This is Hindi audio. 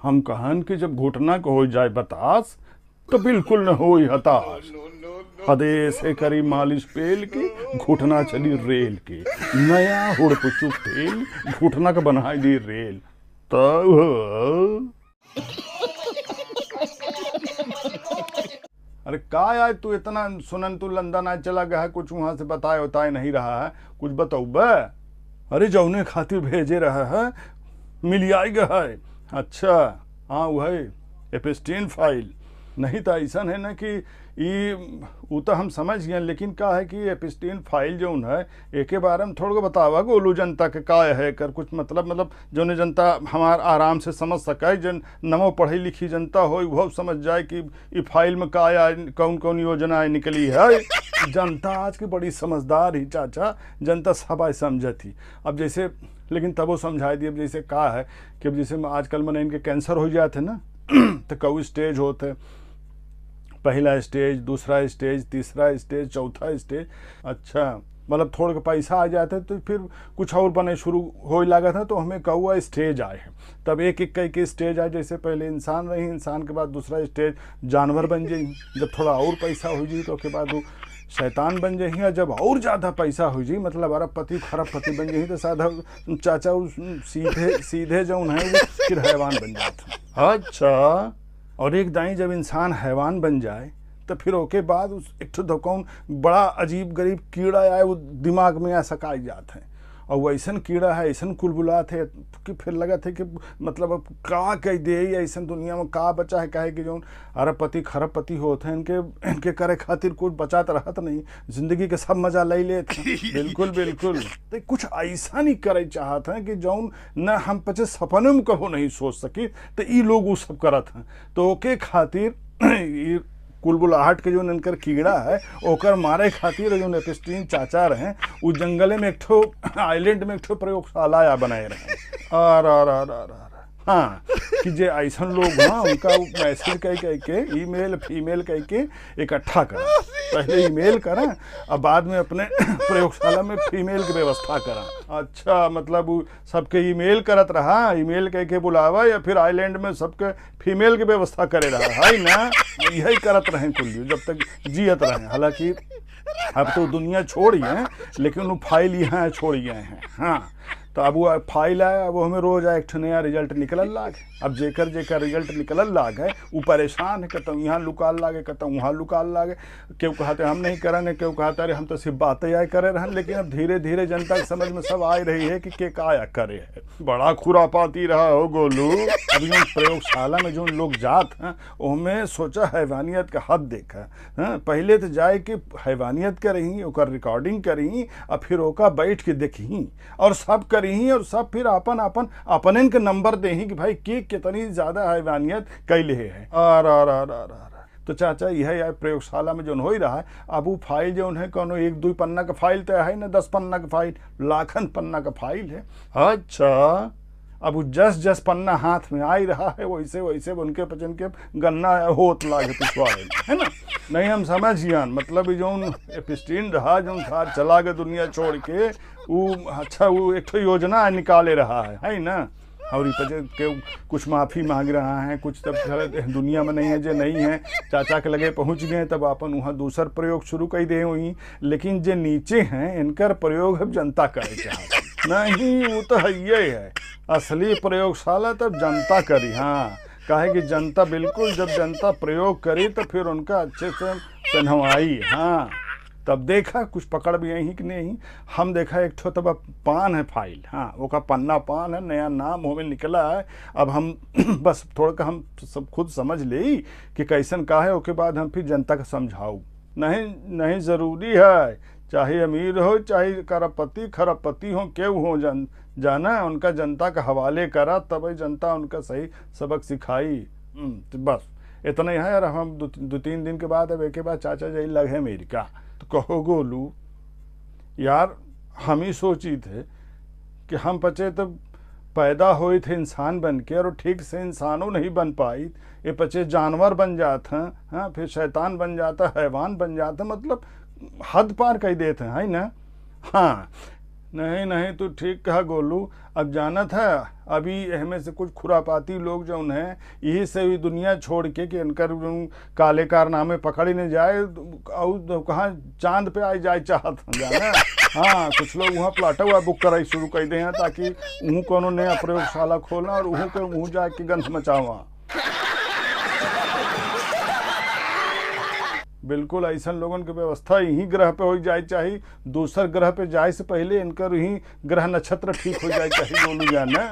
हम कहन कि जब घुटना को हो जाए बतास तो बिल्कुल न हो हताश। हदे से करी मालिश पेल की घुटना चली रेल की, नया हुड़पुचू तेल घुटना का बनाई दी रेल। तब अरे का यार तू इतना सुनन, तू लंदन आज चला गया है, कुछ वहां से बताए उताए नहीं रहा है, कुछ बताऊ बे। अरे जौने खातिर भेजे रहा है मिल आई गया है। अच्छा हाँ वही एपिस्टीन फाइल। नहीं तो ऐसा है ना कि वो तो हम समझ गए, लेकिन का है कि एपिस्टीन फाइल जो है एक के बारे में थोड़ा बतावा गोलू जनता के का है कर कुछ मतलब जो जनता हमार आराम से समझ सके, जन नमो पढ़ी लिखी जनता हो वह समझ जाए कि ये फाइल में का कौन कौन योजनाएं निकली है। जनता आज की बड़ी समझदार ही चाचा, जनता सब आज समझती। अब जैसे लेकिन तब वो समझाई दी। अब जैसे का है कि अब जैसे आजकल मैंने इनके कैंसर हो जाते ना तो कई स्टेज होते, पहला स्टेज, दूसरा स्टेज, तीसरा स्टेज, चौथा स्टेज। अच्छा मतलब थोड़ा का पैसा आ जाता है तो फिर कुछ और बने शुरू हो लगा था, तो हमें कौआ स्टेज आए हैं। तब एक एक कई के स्टेज आए, जैसे पहले इंसान रही, इंसान के बाद दूसरा स्टेज जानवर बन जाई, जब थोड़ा और पैसा हो जाए तो के बाद वो शैतान बन जाही, और जब और ज़्यादा पैसा हो जाए मतलब अरबपति खरबपति बन जाही तो साधा चाचा सीधे सीधे जो है वो फिर हैवान बन जाता। अच्छा और एक दाई जब इंसान हैवान बन जाए तो फिर ओके बाद उस एक तो कौन बड़ा अजीब गरीब कीड़ा आए वो दिमाग में आ सकाई जाते हैं, और वो ऐसा कीड़ा है ऐसा कुलबुलात है कि फिर लगा थे कि मतलब अब का कह दे ऐसा दुनिया में का बचा है। कहे कि जो अरबपति खरबपति होते हैं इनके करे खातिर कुछ बचात रहत नहीं, जिंदगी के सब मजा ले लेते हैं। बिल्कुल बिल्कुल तो कुछ ऐसा नहीं करे चाहते हैं कि जौन न हम पचे सपने में कहो नहीं सोच सकी, तो ये लोग वो सब करत हैं। तो ओके खातिर कुलबुलाहट के जो इनकर कीड़ा है ओकर मारे खातिर जो एपिस्टीन चाचा रहे वो जंगले में एक ठो आइलैंड में एक ठो प्रयोगशाला बनाए रहे। आर हाँ कि जे ऐसा लोग हाँ उनका मैसेज कह के ईमेल फीमेल कह के इकट्ठा करा, पहले ईमेल करा और बाद में अपने प्रयोगशाला में फीमेल की व्यवस्था करा। अच्छा मतलब वो सबके ईमेल करत रहा, ईमेल कह के बुलावा या फिर आइलैंड में सबके फीमेल की व्यवस्था करे रहा है ना, यही करत रहे कुल जब तक जियत रहे। हालांकि अब तो दुनिया छोड़ी है लेकिन वो फाइल यहाँ छोड़ गए हैं। हाँ तो अब वो फाइल आया, वो हमें रोज एक नया रिजल्ट निकलल लाग। अब जेकर जेकर रिजल्ट निकलल लाग है वो परेशान है, कहता यहाँ लुकाल लागे, कहता वहाँ लुकाल लागे। क्यों कहते हम नहीं करें, क्यों कहते अरे हम तो सिर्फ बातें आए करे रहे। लेकिन अब धीरे धीरे जनता की समझ में सब आ रही है कि के काया करे है। बड़ा खुरापाती रहा हो गोलू। अभी जो प्रयोगशाला में जो लोग जात हैं उनमें सोचा हैवानियत का हद देखा। हाँ पहले तो जाए कि हैवानियत करी ओकर रिकॉर्डिंग करी और फिर ओका बैठ के देखी और सब करी और सब फिर अपन अपन अपन के नंबर दे कि भाई के कितनी ज्यादा हैवानियत कैले है। तो चाचा यह प्रयोगशाला में जो हो ही रहा है। अब वो फाइल जो है कोनो 1-2 पन्ना का फाइल तो है ना, 10 पन्ना का फाइल, लाखन पन्ना का फाइल है। अच्छा अब वो जस पन्ना हाथ में आ ही रहा है वैसे वैसे उनके पचन के गन्ना होत लागे पिछवाड़े है ना। नहीं हम समझ गया मतलब जो एपिस्टीन रहा जो था चला गया दुनिया छोड़ के वो। अच्छा वो एक तो योजना निकाले रहा है ना, और के कुछ माफ़ी मांग रहा है, कुछ तब दुनिया में नहीं है जो नहीं है चाचा के लगे पहुंच गए तब अपन वहाँ दूसर प्रयोग शुरू कर दे हुई। लेकिन जो नीचे हैं इनकर प्रयोग अब जनता करे चाहती नहीं, वो तो है ये है असली प्रयोगशाला तब जनता करी। हाँ कहे कि जनता बिल्कुल जब जनता प्रयोग करी तो फिर उनका अच्छे से पहनवाई। हाँ तब देखा कुछ पकड़ भी यहीं कि नहीं। हम देखा एक ठो तब पान है फाइल, हाँ वो का पन्ना पान है, नया नाम हमें निकला है। अब हम बस थोड़ा का हम सब खुद समझ ले कि कैसन का है, उसके बाद हम फिर जनता का समझाऊ। नहीं ज़रूरी है चाहे अमीर हो चाहे करपति खरबपति हो क्यों हो जाना उनका जनता का हवाले करा तब जनता उनका सही सबक सिखाई। तो बस इतना ही है यार। हम 2-3 दिन के बाद अब एक बाद चाचा जी लगे अमेरिका। तो कहो गोलू यार हम ही सोची थे कि हम पचे तो पैदा हुए थे इंसान बन के और ठीक से इंसानों नहीं बन पाई, ये पचे जानवर बन जाते हैं। हाँ फिर शैतान बन जाता, हैवान बन जाता, मतलब हद पार कर देते हैं है ना। हाँ नहीं नहीं, तू ठीक कहा गोलू। अब जानत है, अभी इनमें से कुछ खुरापाती लोग जो हैं, यही से भी दुनिया छोड़ के कि इनकर काले कारनामे पकड़ ही नहीं जाए और कहाँ चांद पे आ जाए चाहत हैं जाना। हाँ, कुछ लोग वहाँ प्लाटा हुआ बुक कराई शुरू कर दे हैं ताकि वहाँ कोनो नया प्रयोगशाला खोलना और वहाँ के वहाँ जाके गंध मचावा। बिल्कुल ऐसा लोगन के व्यवस्था यही ग्रह पे हो जाए चाहिए, दूसर ग्रह पे जाए से पहले इनकर यही ग्रह नक्षत्र ठीक हो जाए चाहिए, बोलू जाना।